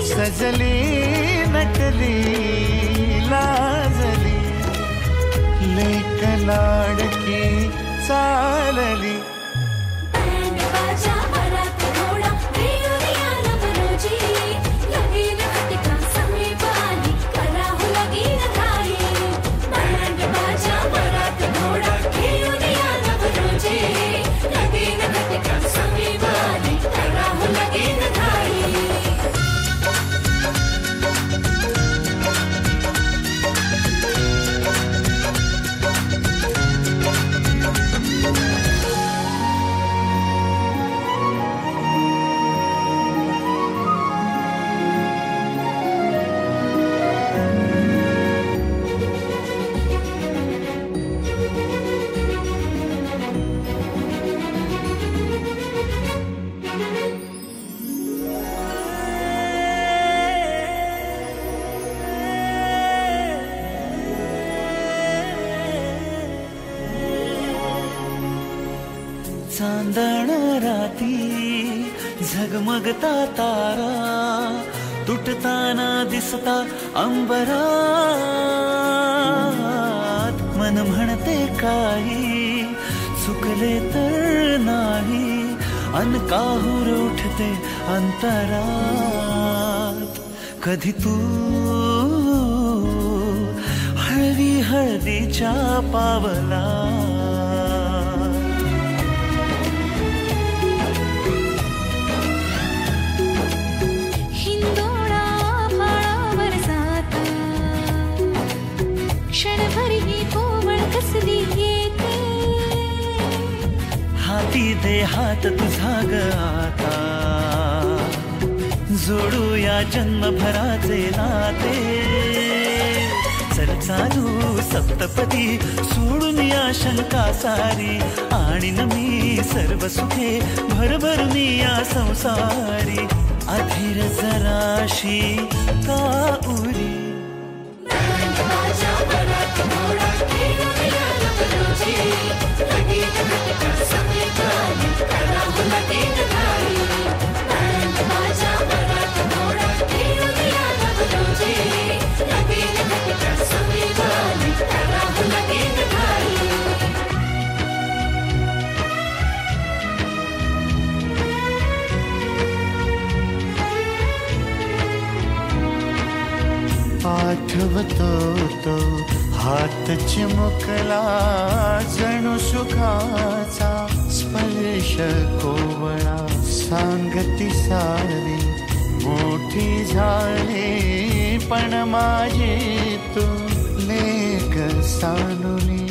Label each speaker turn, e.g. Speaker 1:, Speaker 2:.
Speaker 1: सजली नटली लाजली लेक लाडकी चालली चांदण राती झगमगता तारा तुटताना दिसता अंबरात मन म्हणते काही चुकले तर नाही अन काहूर उठते अंतरात कधी तू हळवी हळदीच्या पावला हाती दे हात तुझा ग आता जोडूया जन्मभराचे नाते चल चालू सप्तपदी सोडून या शंका सारी आणि मी सर्व सुखे भरभरून या संसारी अधीर जराशी का उरी आठवतो तो हात चिमुकला जणू सुखाचा स्पर्श कोवळा सांगती सारी मोठी झाली पण माझी तू लेक सानुनी